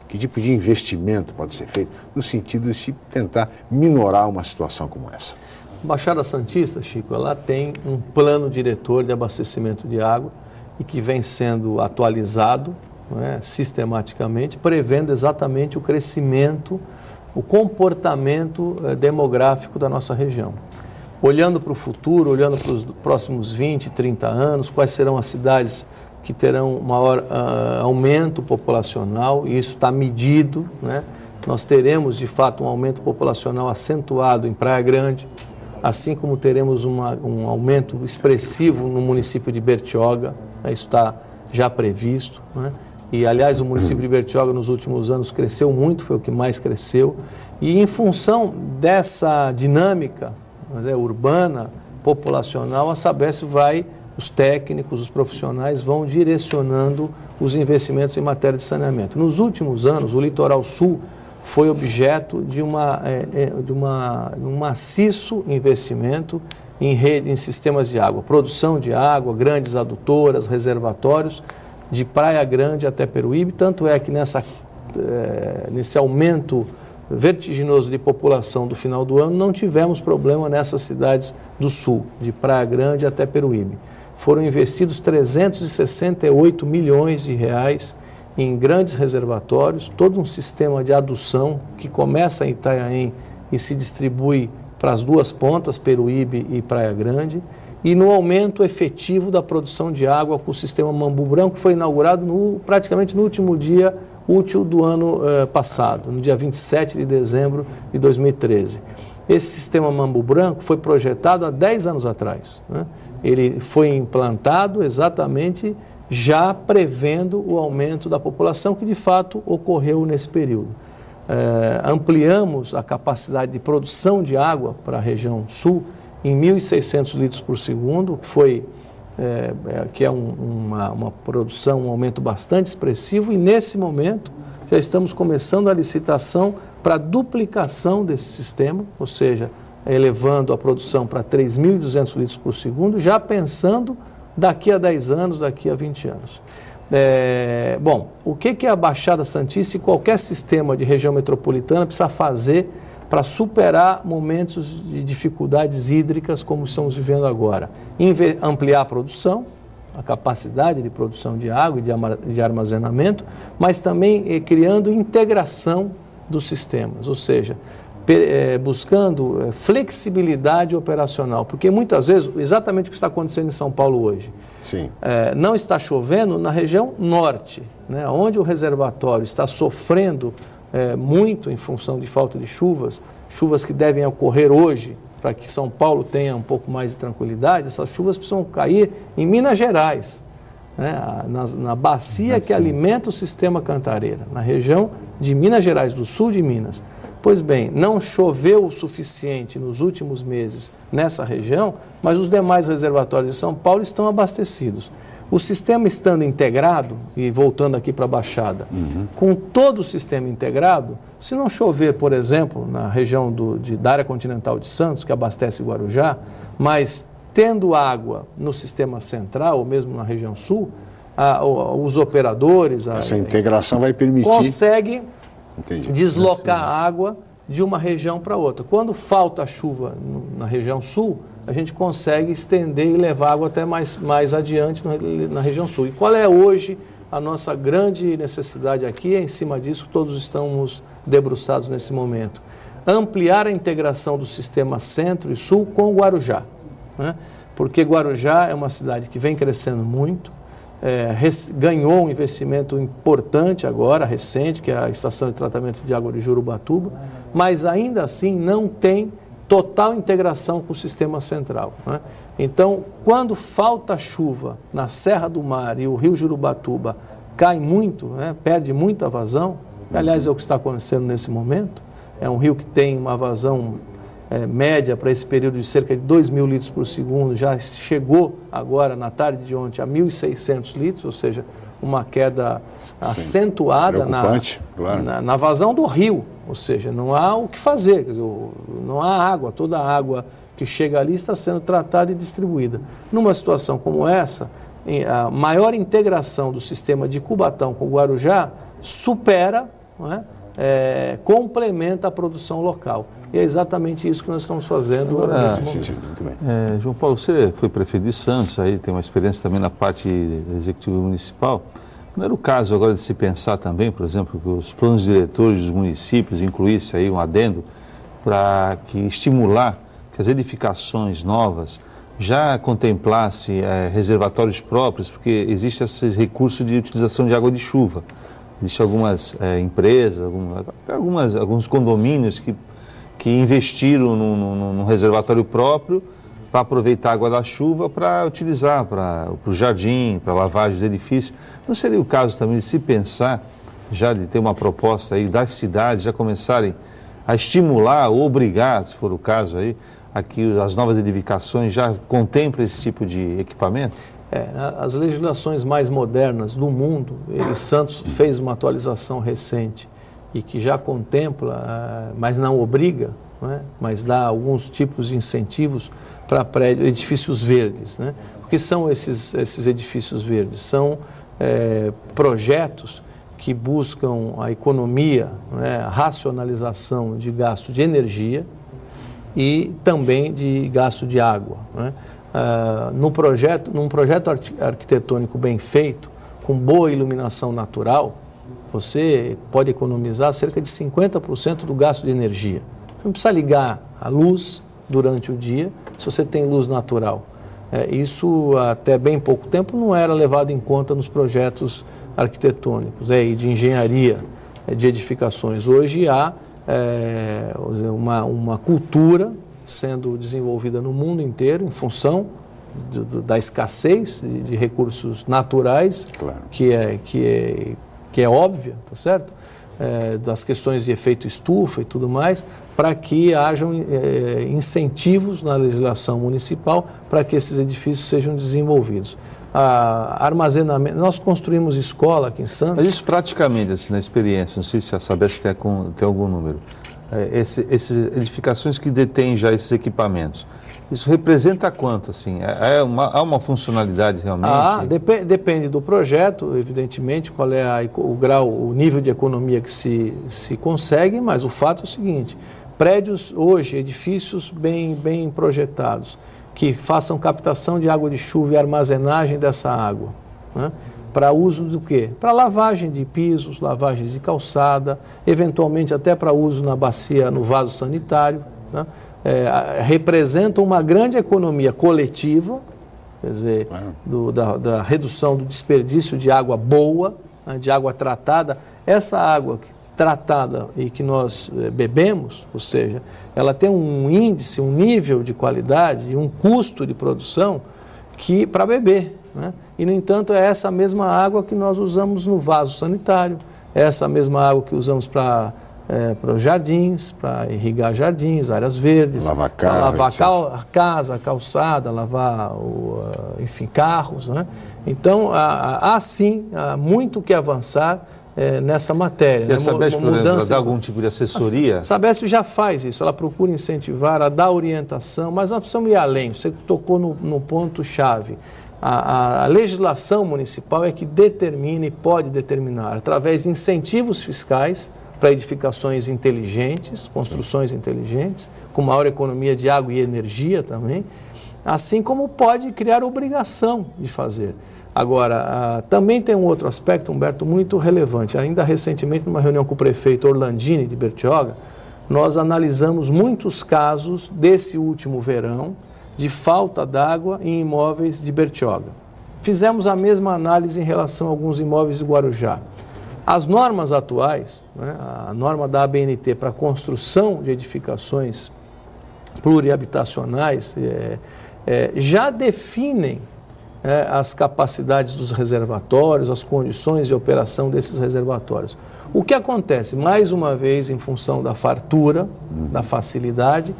Que tipo de investimento pode ser feito no sentido de tentar minorar uma situação como essa? Baixada Santista, Chico, ela tem um plano diretor de abastecimento de água e que vem sendo atualizado, sistematicamente, prevendo exatamente o crescimento, o comportamento demográfico da nossa região. Olhando para o futuro, olhando para os próximos 20, 30 anos, quais serão as cidades que terão maior aumento populacional, e isso está medido, né? Nós teremos, de fato, um aumento populacional acentuado em Praia Grande, assim como teremos um aumento expressivo no município de Bertioga, né? Isso está já previsto, né? E, aliás, o município de Bertioga, nos últimos anos, cresceu muito, foi o que mais cresceu. E, em função dessa dinâmica, né, urbana, populacional, a Sabesp os técnicos, os profissionais vão direcionando os investimentos em matéria de saneamento. Nos últimos anos, o Litoral Sul foi objeto de um maciço investimento em sistemas de água, produção de água, grandes adutoras, reservatórios, de Praia Grande até Peruíbe. Tanto é que nesse aumento vertiginoso de população do final do ano, não tivemos problema nessas cidades do sul, de Praia Grande até Peruíbe. Foram investidos 368 milhões de reais em grandes reservatórios, todo um sistema de adução que começa em Itanhaém e se distribui para as duas pontas, Peruíbe e Praia Grande, e no aumento efetivo da produção de água com o sistema Mambu Branco, que foi inaugurado praticamente no último dia útil do ano passado, no dia 27 de dezembro de 2013. Esse sistema Mambu Branco foi projetado há 10 anos atrás, né? Ele foi implantado exatamente já prevendo o aumento da população, que de fato ocorreu nesse período. Ampliamos a capacidade de produção de água para a região sul em 1.600 litros por segundo, que é uma produção, um aumento bastante expressivo, e nesse momento já estamos começando a licitação para a duplicação desse sistema, ou seja, elevando a produção para 3.200 litros por segundo, já pensando daqui a 10 anos, daqui a 20 anos. Bom, o que a Baixada Santista e qualquer sistema de região metropolitana precisa fazer para superar momentos de dificuldades hídricas como estamos vivendo agora? Ampliar a produção, a capacidade de produção de água e de armazenamento, mas também criando integração dos sistemas, ou seja, buscando flexibilidade operacional, porque muitas vezes, exatamente o que está acontecendo em São Paulo hoje, sim, não está chovendo na região norte, né, onde o reservatório está sofrendo muito em função de falta de chuvas que devem ocorrer hoje, para que São Paulo tenha um pouco mais de tranquilidade. Essas chuvas precisam cair em Minas Gerais, né, na bacia que alimenta o sistema Cantareira, na região de Minas Gerais, do sul de Minas. Pois bem, não choveu o suficiente nos últimos meses nessa região, mas os demais reservatórios de São Paulo estão abastecidos. O sistema estando integrado, e voltando aqui para a Baixada, com todo o sistema integrado, se não chover, por exemplo, na região da área continental de Santos, que abastece Guarujá, mas tendo água no sistema central, ou mesmo na região sul, os operadores... Essa integração vai permitir... Consegue deslocar água de uma região para outra. Quando falta chuva na região sul, a gente consegue estender e levar água até mais adiante na região sul. E qual é hoje a nossa grande necessidade aqui? É em cima disso que todos estamos debruçados nesse momento. Ampliar a integração do sistema centro e sul com Guarujá, né? Porque Guarujá é uma cidade que vem crescendo muito, ganhou um investimento importante agora, recente, que é a estação de tratamento de água de Jurubatuba, mas ainda assim não tem total integração com o sistema central, né? Então, quando falta chuva na Serra do Mar e o rio Jurubatuba cai muito, né, perde muita vazão, aliás é o que está acontecendo nesse momento, é um rio que tem uma vazão média para esse período de cerca de 2.000 litros por segundo, já chegou agora na tarde de ontem a 1.600 litros, ou seja, uma queda acentuada na vazão do rio, ou seja, não há o que fazer, quer dizer, não há água, toda a água que chega ali está sendo tratada e distribuída. Numa situação como essa, a maior integração do sistema de Cubatão com Guarujá supera, não é? Complementa a produção local. E é exatamente isso que nós estamos fazendo nesse momento. Muito bem. João Paulo, você foi prefeito de Santos, aí tem uma experiência também na parte executiva municipal. Não era o caso agora de se pensar também, por exemplo, que os planos diretores dos municípios incluíssem aí um adendo para estimular que as edificações novas já contemplasse reservatórios próprios, porque existe esse recurso de utilização de água de chuva. Existem algumas empresas, alguns condomínios que investiram num reservatório próprio para aproveitar a água da chuva para utilizar para o jardim, para lavagem do edifício. Não seria o caso também de se pensar, já de ter uma proposta aí das cidades já começarem a estimular ou obrigar, se for o caso aí, a que as novas edificações já contemplem esse tipo de equipamento? As legislações mais modernas do mundo, Santos fez uma atualização recente e que já contempla, mas não obriga, né, mas dá alguns tipos de incentivos para edifícios verdes, né? O que são esses edifícios verdes? São projetos que buscam a economia, né, a racionalização de gasto de energia e também de gasto de água, né? Num projeto arquitetônico bem feito, com boa iluminação natural, você pode economizar cerca de 50% do gasto de energia. Você não precisa ligar a luz durante o dia, se você tem luz natural. Isso, até bem pouco tempo, não era levado em conta nos projetos arquitetônicos e de engenharia de edificações. Hoje há uma cultura sendo desenvolvida no mundo inteiro em função da escassez de recursos naturais, claro, que é óbvia, tá certo? Das questões de efeito estufa e tudo mais, para que hajam incentivos na legislação municipal para que esses edifícios sejam desenvolvidos. Armazenamento, nós construímos escola aqui em Santos. Mas isso praticamente, assim, na experiência, não sei se a Sabesp tem algum número, essas edificações que detêm já esses equipamentos, isso representa quanto, assim? Há uma funcionalidade realmente? Depende do projeto, evidentemente, qual é o grau, o nível de economia que se consegue, mas o fato é o seguinte: prédios hoje, edifícios bem projetados, que façam captação de água de chuva e armazenagem dessa água, né? Para uso do quê? Para lavagem de pisos, lavagens de calçada, eventualmente até para uso na bacia, no vaso sanitário, né? Representam uma grande economia coletiva, quer dizer, da redução do desperdício de água boa, né, de água tratada. Essa água tratada e que nós bebemos, ou seja, ela tem um índice, um nível de qualidade e um custo de produção que para beber, né? E, no entanto, é essa mesma água que nós usamos no vaso sanitário, é essa mesma água que usamos para os jardins, para irrigar jardins, áreas verdes, lavar casa, calçada, lavar, enfim, carros, né? Então, há sim muito que avançar nessa matéria. E a Sabesp, por exemplo, dá algum tipo de assessoria? A Sabesp já faz isso, ela procura incentivar, ela dá orientação, mas nós precisamos ir além. Você tocou no ponto-chave. A legislação municipal é que determina e pode determinar, através de incentivos fiscais para edificações inteligentes, construções inteligentes, com maior economia de água e energia também, assim como pode criar obrigação de fazer. Agora, também tem um outro aspecto, Humberto, muito relevante. Ainda recentemente, numa reunião com o prefeito Orlandini de Bertioga, nós analisamos muitos casos desse último verão de falta d'água em imóveis de Bertioga. Fizemos a mesma análise em relação a alguns imóveis de Guarujá. As normas atuais, né, a norma da ABNT para a construção de edificações plurihabitacionais, já definem as capacidades dos reservatórios, as condições de operação desses reservatórios. O que acontece? Mais uma vez, em função da fartura, da facilidade,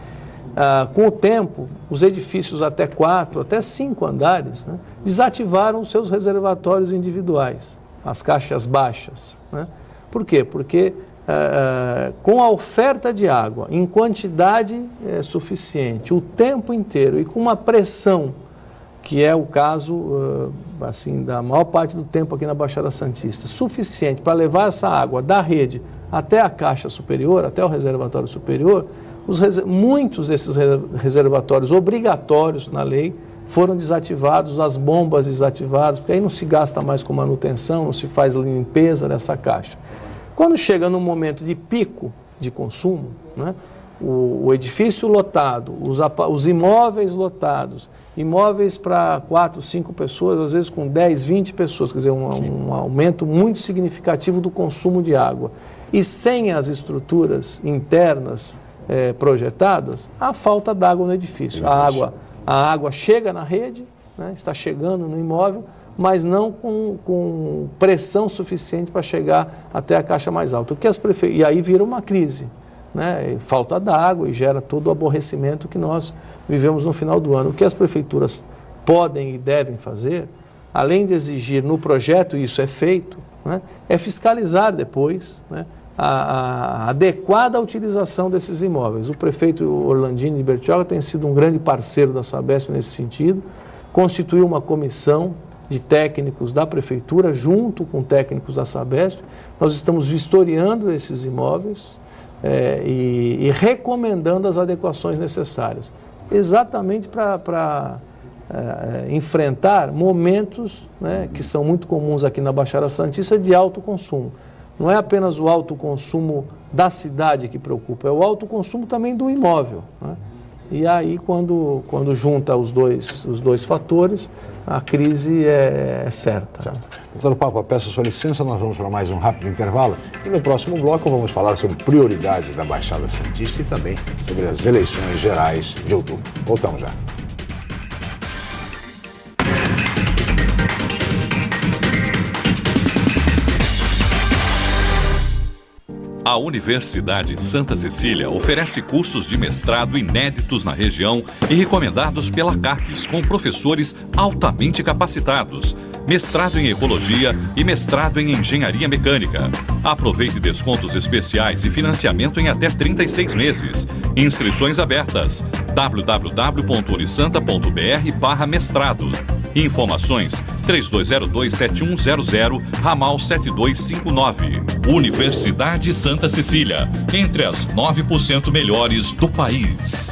com o tempo, os edifícios até 4, até 5 andares, né, desativaram os seus reservatórios individuais, as caixas baixas, né? Por quê? Porque com a oferta de água em quantidade suficiente, o tempo inteiro e com uma pressão, que é o caso assim, da maior parte do tempo aqui na Baixada Santista, suficiente para levar essa água da rede até a caixa superior, até o reservatório superior, muitos desses reservatórios obrigatórios na lei foram desativados, as bombas desativadas, porque aí não se gasta mais com manutenção, não se faz limpeza dessa caixa. Quando chega no momento de pico de consumo, né, o edifício lotado, os imóveis lotados, imóveis para 4, 5 pessoas, às vezes com 10, 20 pessoas, quer dizer, um aumento muito significativo do consumo de água. E sem as estruturas internas projetadas, há falta d'água no edifício. A água chega na rede, né, está chegando no imóvel, mas não com pressão suficiente para chegar até a caixa mais alta. E aí vira uma crise, né? Falta d'água e gera todo o aborrecimento que nós vivemos no final do ano. O que as prefeituras podem e devem fazer, além de exigir no projeto, e isso é feito, né, é fiscalizar depois, né, a adequada utilização desses imóveis. O prefeito Orlandini de Bertioga tem sido um grande parceiro da Sabesp nesse sentido, constituiu uma comissão de técnicos da prefeitura, junto com técnicos da Sabesp. Nós estamos vistoriando esses imóveis e recomendando as adequações necessárias, exatamente para enfrentar momentos, né, que são muito comuns aqui na Baixada Santista, de alto consumo. Não é apenas o alto consumo da cidade que preocupa, é o alto consumo também do imóvel, né? E aí, quando junta os dois fatores, a crise é certa. Certo. Doutor Papa, peço a sua licença, nós vamos para mais um rápido intervalo e no próximo bloco vamos falar sobre prioridades da Baixada Santista e também sobre as eleições gerais de outubro. Voltamos já. A Universidade Santa Cecília oferece cursos de mestrado inéditos na região e recomendados pela CAPES, com professores altamente capacitados, mestrado em Ecologia e mestrado em Engenharia Mecânica. Aproveite descontos especiais e financiamento em até 36 meses. Inscrições abertas. www.unisanta.br/mestrado. Informações 3202-7100, ramal 7259. Universidade Santa Cecília, entre as 9% melhores do país.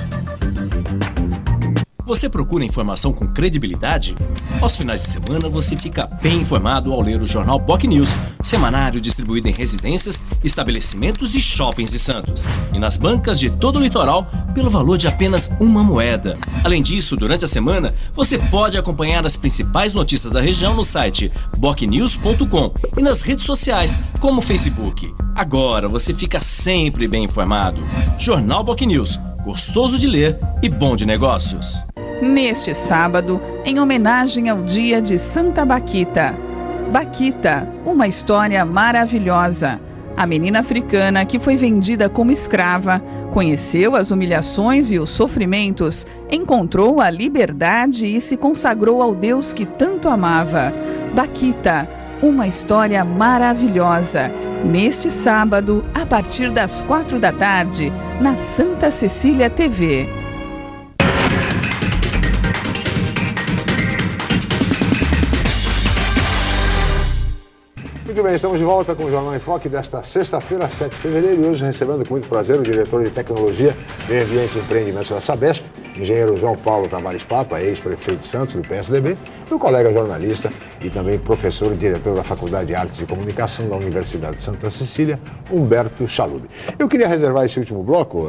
Você procura informação com credibilidade? Aos finais de semana você fica bem informado ao ler o jornal BOC News, semanário distribuído em residências, estabelecimentos e shoppings de Santos. E nas bancas de todo o litoral, pelo valor de apenas uma moeda. Além disso, durante a semana, você pode acompanhar as principais notícias da região no site bocnews.com e nas redes sociais, como o Facebook. Agora você fica sempre bem informado. Jornal BOC News, gostoso de ler e bom de negócios. Neste sábado, em homenagem ao dia de Santa Baquita. Baquita, uma história maravilhosa. A menina africana que foi vendida como escrava, conheceu as humilhações e os sofrimentos, encontrou a liberdade e se consagrou ao Deus que tanto amava. Baquita, uma história maravilhosa. Neste sábado, a partir das 4 da tarde, na Santa Cecília TV. Muito bem, estamos de volta com o Jornal em Foque desta sexta-feira, 7 de fevereiro, e hoje recebendo com muito prazer o diretor de Tecnologia, Meio Ambiente e Empreendimentos da Sabesp, engenheiro João Paulo Tavares Papa, ex-prefeito de Santos, do PSDB, e o colega jornalista e também professor e diretor da Faculdade de Artes e Comunicação da Universidade de Santa Cecília, Humberto Chalub. Eu queria reservar esse último bloco,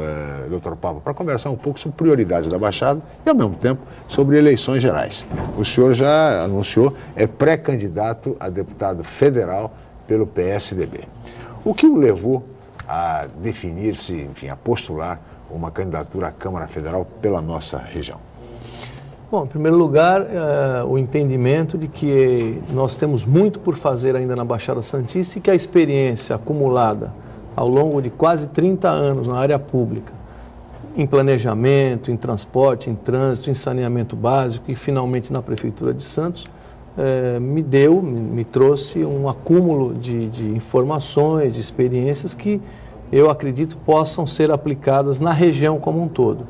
doutor Papa, para conversar um pouco sobre prioridades da Baixada e, ao mesmo tempo, sobre eleições gerais. O senhor já anunciou, é pré-candidato a deputado federal pelo PSDB. O que o levou a definir-se, enfim, a postular uma candidatura à Câmara Federal pela nossa região? Bom, em primeiro lugar, o entendimento de que nós temos muito por fazer ainda na Baixada Santista e que a experiência acumulada ao longo de quase 30 anos na área pública, em planejamento, em transporte, em trânsito, em saneamento básico e finalmente na Prefeitura de Santos, me trouxe um acúmulo de informações, de experiências que eu acredito possam ser aplicadas na região como um todo.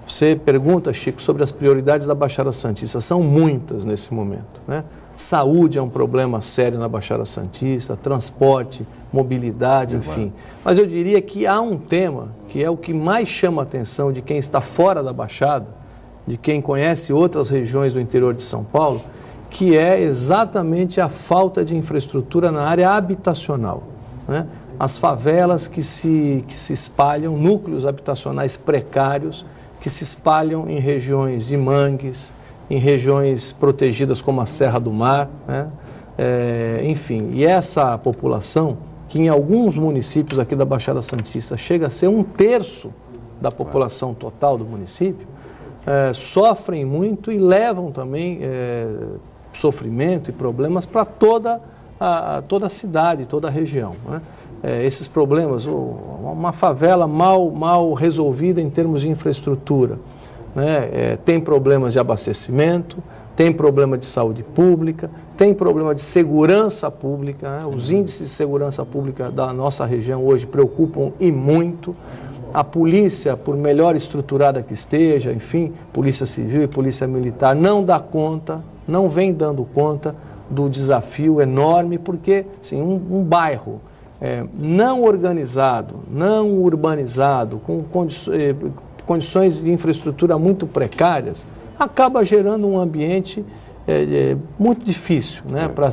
Você pergunta, Chico, sobre as prioridades da Baixada Santista. São muitas nesse momento, né? Saúde é um problema sério na Baixada Santista, transporte, mobilidade, enfim. Mas eu diria que há um tema que é o que mais chama a atenção de quem está fora da Baixada, de quem conhece outras regiões do interior de São Paulo, que é exatamente a falta de infraestrutura na área habitacional, né? as favelas que se espalham, núcleos habitacionais precários, que se espalham em regiões de mangues, em regiões protegidas como a Serra do Mar, né? Enfim, e essa população, que em alguns municípios aqui da Baixada Santista chega a ser 1/3 da população total do município, sofrem muito e levam também sofrimento e problemas para toda a cidade, toda a região, né? Esses problemas, uma favela mal resolvida em termos de infraestrutura, né? Tem problemas de abastecimento, tem problema de saúde pública, tem problema de segurança pública, né? Os índices de segurança pública da nossa região hoje preocupam e muito. A polícia, por melhor estruturada que esteja, enfim, polícia civil e polícia militar, não dá conta, não vem dando conta do desafio enorme, porque assim, um bairro não organizado, não urbanizado, com condições de infraestrutura muito precárias, acaba gerando um ambiente muito difícil, né, para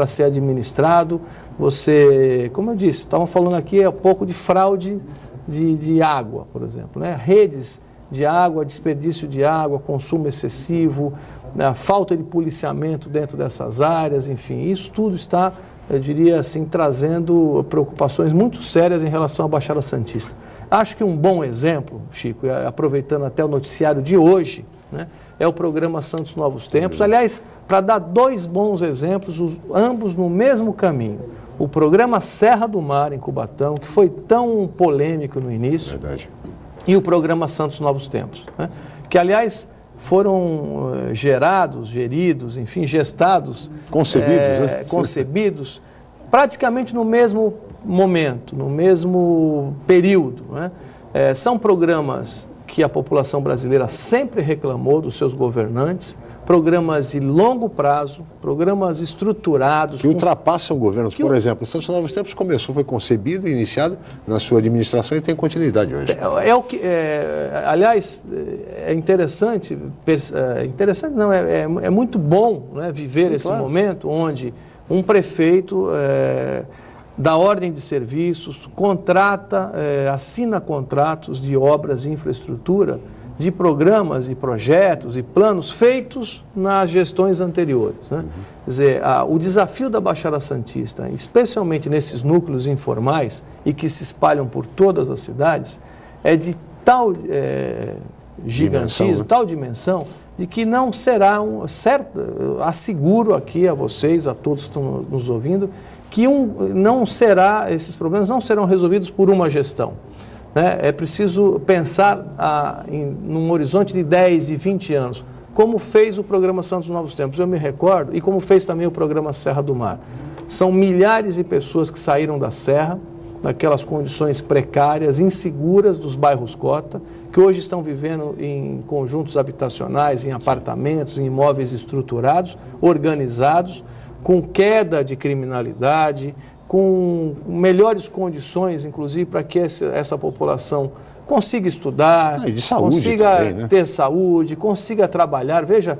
ser administrado. Você, como eu disse, estavam falando aqui há pouco de fraude de água, por exemplo, né? Redes de água, desperdício de água, consumo excessivo, a falta de policiamento dentro dessas áreas, enfim, isso tudo está, eu diria assim, trazendo preocupações muito sérias em relação à Baixada Santista. Acho que um bom exemplo, Chico, aproveitando até o noticiário de hoje, né, é o programa Santos Novos Tempos. Aliás, para dar 2 bons exemplos, ambos no mesmo caminho. O programa Serra do Mar, em Cubatão, que foi tão polêmico no início, verdade, e o programa Santos Novos Tempos, né, que, aliás, foram geridos, enfim, gestados, concebidos praticamente no mesmo momento, no mesmo período, né? São programas que a população brasileira sempre reclamou dos seus governantes, programas de longo prazo, programas estruturados. Que ultrapassam governos. Por exemplo, o Santos Novos Tempos foi concebido e iniciado na sua administração e tem continuidade hoje. Aliás, é interessante, é muito bom, né, viver esse momento onde um prefeito dá ordem de serviços, assina contratos de obras de infraestrutura, de programas e projetos e planos feitos nas gestões anteriores, né? Quer dizer, o desafio da Baixada Santista, especialmente nesses núcleos informais e que se espalham por todas as cidades, é de tal gigantismo, tal dimensão, de que não será asseguro aqui a vocês, a todos que estão nos ouvindo, que esses problemas não serão resolvidos por uma gestão. É preciso pensar num horizonte de 10, de 20 anos, como fez o programa Santos Novos Tempos, eu me recordo, e como fez também o programa Serra do Mar. São milhares de pessoas que saíram da Serra, naquelas condições precárias, inseguras dos bairros cota, que hoje estão vivendo em conjuntos habitacionais, em apartamentos, em imóveis estruturados, organizados, com queda de criminalidade, com melhores condições, inclusive, para que essa população consiga estudar, consiga também, né, ter saúde, consiga trabalhar. Veja,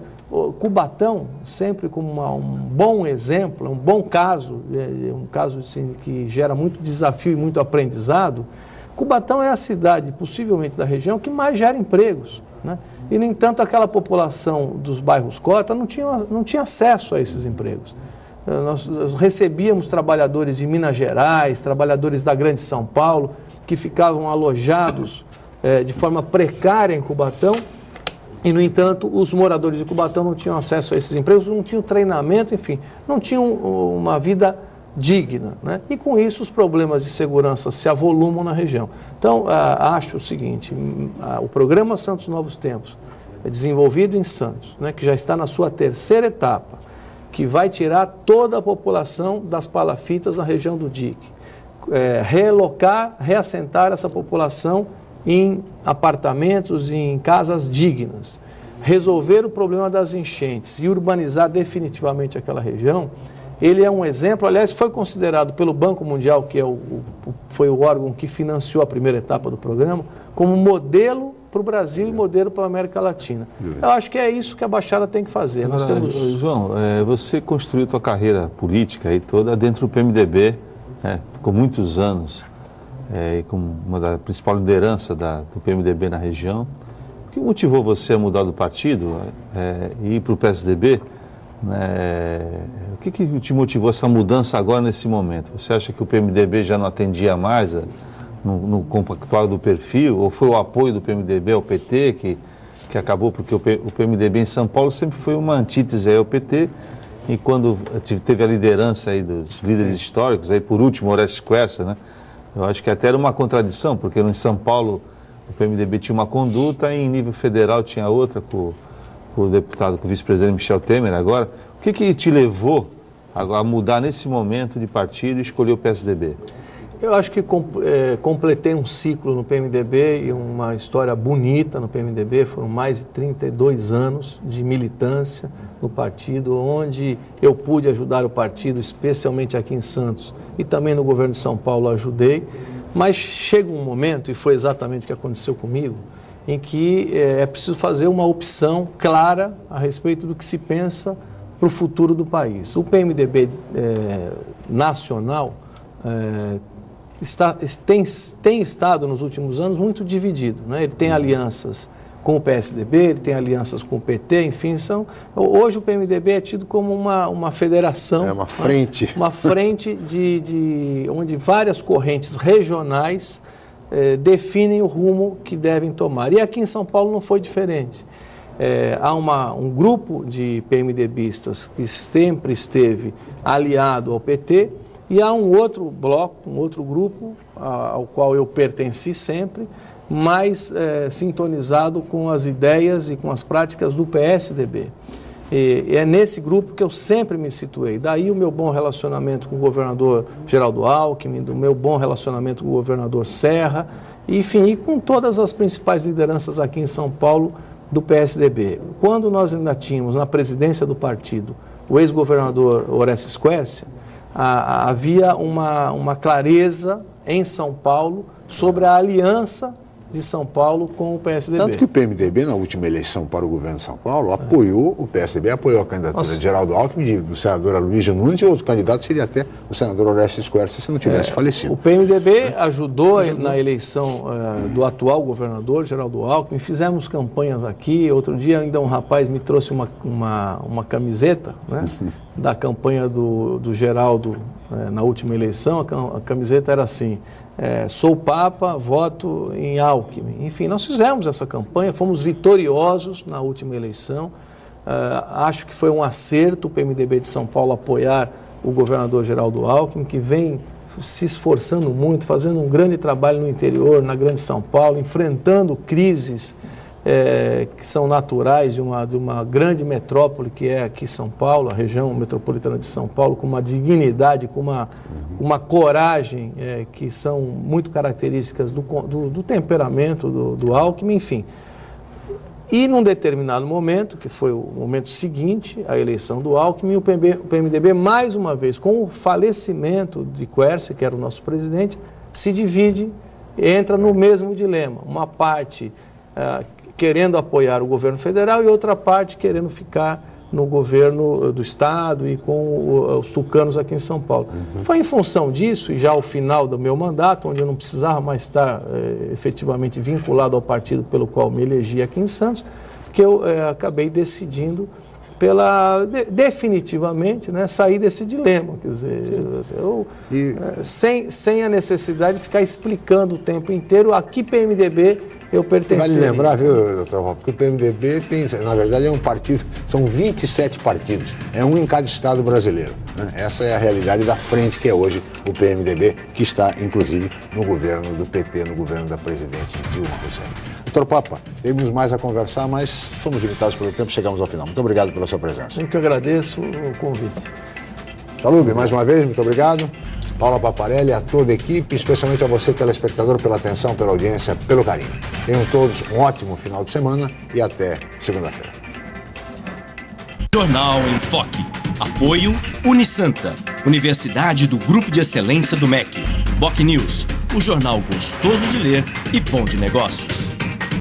Cubatão, sempre como um bom exemplo, um bom caso, um caso assim, que gera muito desafio e muito aprendizado. Cubatão é a cidade, possivelmente da região, que mais gera empregos, né? E, no entanto, aquela população dos bairros cota não tinha acesso a esses empregos. Nós recebíamos trabalhadores de Minas Gerais, trabalhadores da Grande São Paulo, que ficavam alojados de forma precária em Cubatão, e, no entanto, os moradores de Cubatão não tinham acesso a esses empregos, não tinham treinamento, enfim, não tinham uma vida digna, né? E, com isso, os problemas de segurança se avolumam na região. Então, acho o seguinte, o programa Santos Novos Tempos, desenvolvido em Santos, né, que já está na sua 3ª etapa, que vai tirar toda a população das palafitas na região do dique, reassentar essa população em apartamentos, em casas dignas, resolver o problema das enchentes e urbanizar definitivamente aquela região. Ele é um exemplo, aliás, foi considerado pelo Banco Mundial, que foi o órgão que financiou a 1ª etapa do programa, como modelo para o Brasil e modelo para a América Latina. Eu acho que é isso que a Baixada tem que fazer. Agora, João, você construiu sua carreira política aí toda dentro do PMDB, ficou muitos anos como uma da principal liderança do PMDB na região. O que motivou você a mudar do partido e ir para o PSDB? O que te motivou essa mudança agora nesse momento? Você acha que o PMDB já não atendia mais no compactuário do perfil? Ou foi o apoio do PMDB ao PT que acabou? Porque o PMDB em São Paulo sempre foi uma antítese ao PT, e quando teve a liderança aí dos líderes históricos, aí por último Orestes Quercia, né? Eu acho que até era uma contradição, porque em São Paulo o PMDB tinha uma conduta e em nível federal tinha outra com o deputado, com o vice-presidente Michel Temer agora. O que te levou a mudar nesse momento de partido e escolher o PSDB? Eu acho que completei um ciclo no PMDB e uma história bonita no PMDB. Foram mais de 32 anos de militância no partido, onde eu pude ajudar o partido, especialmente aqui em Santos, e também no governo de São Paulo ajudei. Mas chega um momento, e foi exatamente o que aconteceu comigo, em que é preciso fazer uma opção clara a respeito do que se pensa para o futuro do país. O PMDB nacional tem estado nos últimos anos muito dividido, né? Ele tem alianças com o PSDB, ele tem alianças com o PT, enfim, hoje o PMDB é tido como uma federação. É uma frente. Né? Uma frente onde várias correntes regionais definem o rumo que devem tomar. E aqui em São Paulo não foi diferente. Há um grupo de PMDBistas que sempre esteve aliado ao PT, e há um outro bloco, um outro grupo, ao qual eu pertenci sempre, mais sintonizado com as ideias e com as práticas do PSDB. E é nesse grupo que eu sempre me situei. Daí o meu bom relacionamento com o governador Geraldo Alckmin, do meu bom relacionamento com o governador Serra, enfim, e com todas as principais lideranças aqui em São Paulo do PSDB. Quando nós ainda tínhamos na presidência do partido o ex-governador Orestes Quercia, havia uma clareza em São Paulo sobre a aliança de São Paulo com o PSDB. Tanto que o PMDB, na última eleição para o governo de São Paulo, apoiou, o PSDB apoiou a candidatura de Geraldo Alckmin, do senador Aloysio Nunes, e outro candidato seria até o senador Orestes Quercia, se não tivesse falecido. O PMDB ajudou na eleição do atual governador, Geraldo Alckmin. Fizemos campanhas aqui. Outro dia ainda um rapaz me trouxe uma camiseta, né, da campanha do Geraldo na última eleição. A camiseta era assim: sou Papa, voto em Alckmin. Enfim, nós fizemos essa campanha, fomos vitoriosos na última eleição. Acho que foi um acerto o PMDB de São Paulo apoiar o governador Geraldo Alckmin, que vem se esforçando muito, fazendo um grande trabalho no interior, na Grande São Paulo, enfrentando crises que são naturais de uma grande metrópole que é aqui São Paulo, a região metropolitana de São Paulo, com uma dignidade, com uma coragem que são muito características do temperamento do Alckmin, enfim. E num determinado momento, que foi o momento seguinte à eleição do Alckmin, o PMDB, mais uma vez, com o falecimento de Quercia, que era o nosso presidente, se divide, entra no mesmo dilema. Uma parte querendo apoiar o governo federal e outra parte querendo ficar no governo do estado e com os tucanos aqui em São Paulo. Foi em função disso, e já ao final do meu mandato, onde eu não precisava mais estar efetivamente vinculado ao partido pelo qual me elegi aqui em Santos, que eu acabei decidindo definitivamente, né, sair desse dilema. Quer dizer, sem a necessidade de ficar explicando o tempo inteiro a que PMDB eu pertenço. Vale lembrar, viu, doutor Paulo, porque o PMDB tem, na verdade, é um partido, são 27 partidos, é um em cada estado brasileiro, né? Essa é a realidade da frente que é hoje o PMDB, que está, inclusive, no governo do PT, no governo da presidente Dilma Rousseff. Doutor Papa, temos mais a conversar, mas fomos limitados pelo tempo, chegamos ao final. Muito obrigado pela sua presença. Eu que agradeço o convite. Salube, mais uma vez, muito obrigado. Paula Paparelli, a toda a equipe, especialmente a você, telespectador, pela atenção, pela audiência, pelo carinho. Tenham todos um ótimo final de semana e até segunda-feira. Jornal em Foque. Apoio Unisanta, Universidade do Grupo de Excelência do MEC. BocNews, o jornal gostoso de ler e bom de negócios.